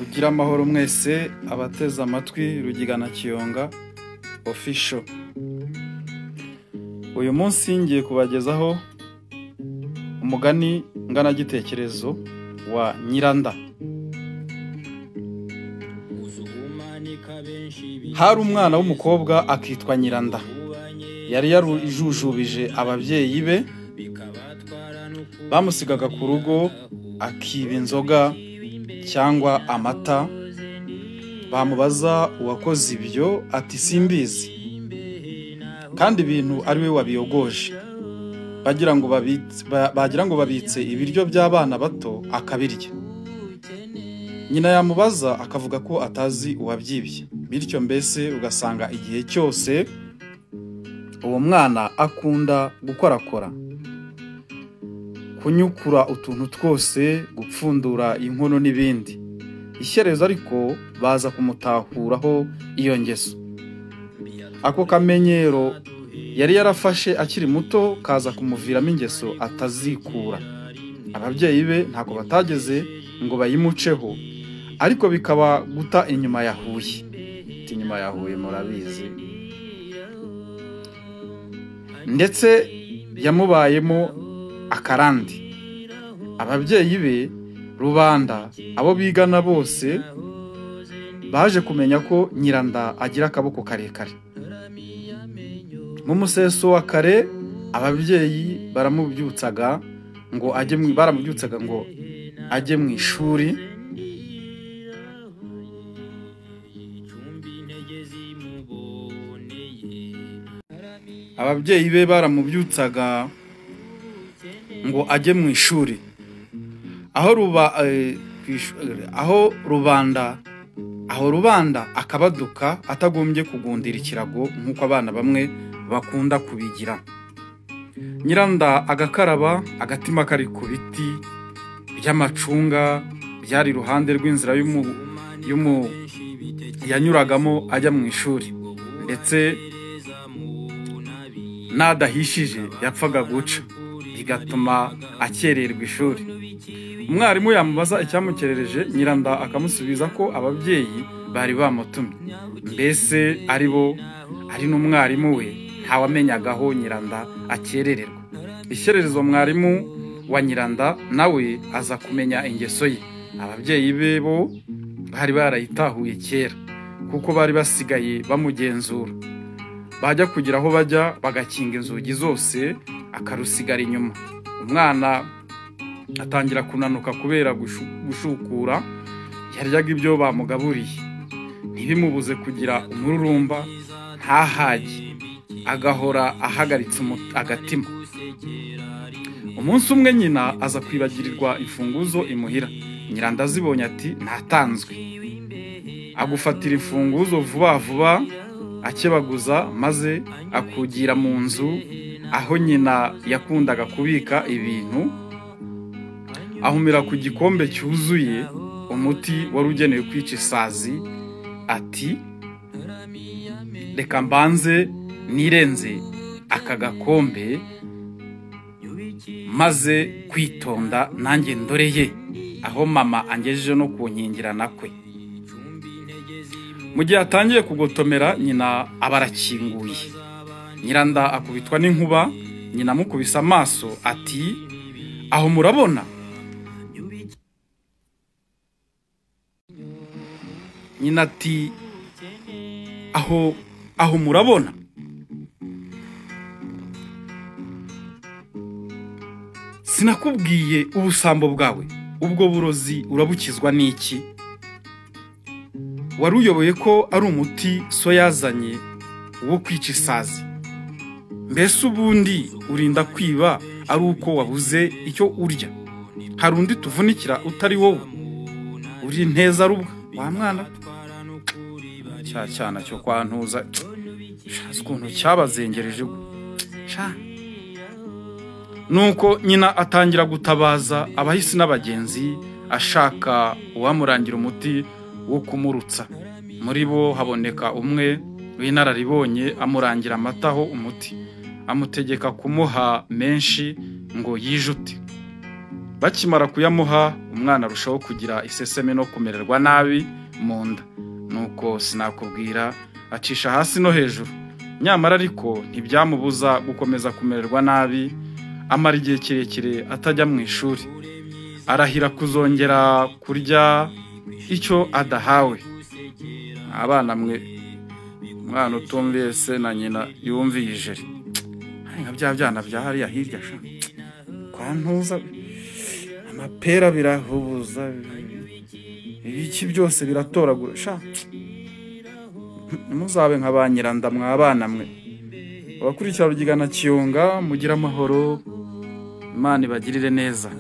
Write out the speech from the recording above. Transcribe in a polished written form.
Mugira amahoro mwese abateze amatwi Rugigana Kiyonga official. Uyu munsi ngiye kubagezaho umugani ngana gitekerezo wa Nyiranda. Hari umwana w'umukobwa akitwa Nyiranda. Yari yarujujubije ababyeyi be, bamusigaga ku rugo akiba inzoga cyangwa amata. Bamubaza uwakoze ibyo ati simbizi, kandi ibintu ari we wabiyogoje. Bagira ngo babitse ibiryo by'abana bato akabirya. Nyina yamubaza akavuga ko atazi uwabyibye, bityo mbese ugasanga igihe cyose uwo mwana akunda gukorakora, kunyukura utuntu twose, gupfundura inkono n'ibindi. Ishyerezo ariko baza kumutahuraho iyo ngeso. Ako kamenyero yari yarafashe akiri muto kaza kumuviramo ingeso atazikura. Ababyeyi be ntako batageze ngo bayimuceho, ariko bikaba guta inyuma ya Huye. Inyuma ya Huye murabizi. Ndetse yamubayemo akarandi. Ababyeyi be, rubanda, abo bigana bose baje kumenya ko Nyiranda agira akaboko karekare. Mu museso wa kare ababyeyi baramubyutsaga ngo ajye mu ishuri. Ababyeyi be baramubyutsaga ngo ajye mu ishuri, aho rubanda akabaduka atagombye kugundira ikirago nk'uko abana bamwe bakunda kubigira. Nyiranda agakaraba, agatima kari ku biti by'amacunga byari iruhande rw'inzira yanyuragamo ajya mu ishuri, ndetse nadahishije yapfaga guca, bigatuma akererwa ishuri. Umwarimu yamubaza icyamukerereje, Nyiranda akamusubiza ko ababyeyi bari bamutumye, mbese ari n'umwarimu we ntawamenyagaho Nyiranda akerererwa. Ishyerezo mwarimu wa Nyiranda nawe aza kumenya ingeso ye. Ababyeyi be bo bari barayitahuye kera, kuko bari basigaye bamugenzura. Bajya kugira aho bajya bagakinga inzugi zose, akarusigara inyuma. Umwana atangira kunanuka kubera gushukura. Yaryaga ibyo bamugaburiye, ntibimubuze kugira umururumba, ntahage, agahora ahagaritse agatima. Umunsi umwe nyina aza kwibagirirwa imfunguzo imuhira. Nyiranda azibonye ati ntatanzwe. Agufatira imfunguzo vuba vuba, akebaguza, maze akugira mu nzu aho nyina yakundaga kubika ibintu. Ahumira ku gikombe cyuzuye umuti wari ugenewe kwica isazi, ati reka mbanze nirenze aka gakombe, maze kwitonda nanjye ndoreye aho mama angejeje no kunkingirana kwe. Mu gihe atangiye kugotomera, nyina abarakinguye. Nyiranda akubitwa n'inkuba. Nyina amukubise amaso ati aho murabona? Nyina ati aho murabona? Sinakubwiye ubusambo bwawe, ubwo burozi urabukizwa n'iki? Wari uyoboye ko ari umuti so yazanye wo kwica isazi. Mbese ubundi urinda kwiba ari uko wabuze icyo urya? Hari undi tuvunikira utari wowe? Uri nteza rubwa wa mwana? Cyana cyo kwantuza, shazi ukuntu cyabazengereje. Nuko nyina atangira gutabaza abahisi n'abagenzi, ashaka uwamurangira umuti wo kumurutsa. Muri bo haboneka umwe w'inararibonye, amurangira amataho umuti, amutegeka kumuha menshi ngo yijute. Bakimara kuyamuha, umwana arushaho kugira iseseme no kumererwa nabi mu nda. Nuko sinakubwira acisha hasi no hejuru, nyamara ariko ntibyamubuza gukomeza kumererwa nabi, amara igihe kirekire atajya mu ishuri. Arahira kuzongera kurya icyo adahawe. Abana mwe, umwana utumviye se na nyina yumviye ijeri. Nka bya byana bya hariya hirya sha, kwa ntuza amapera birahubuza, iki byose biratoragura sha. Muzabe nka ba Nyiranda mwabana mwe. Abakurikira Rugigana Kiyonga mugira amahoro, Imana ibagirire neza.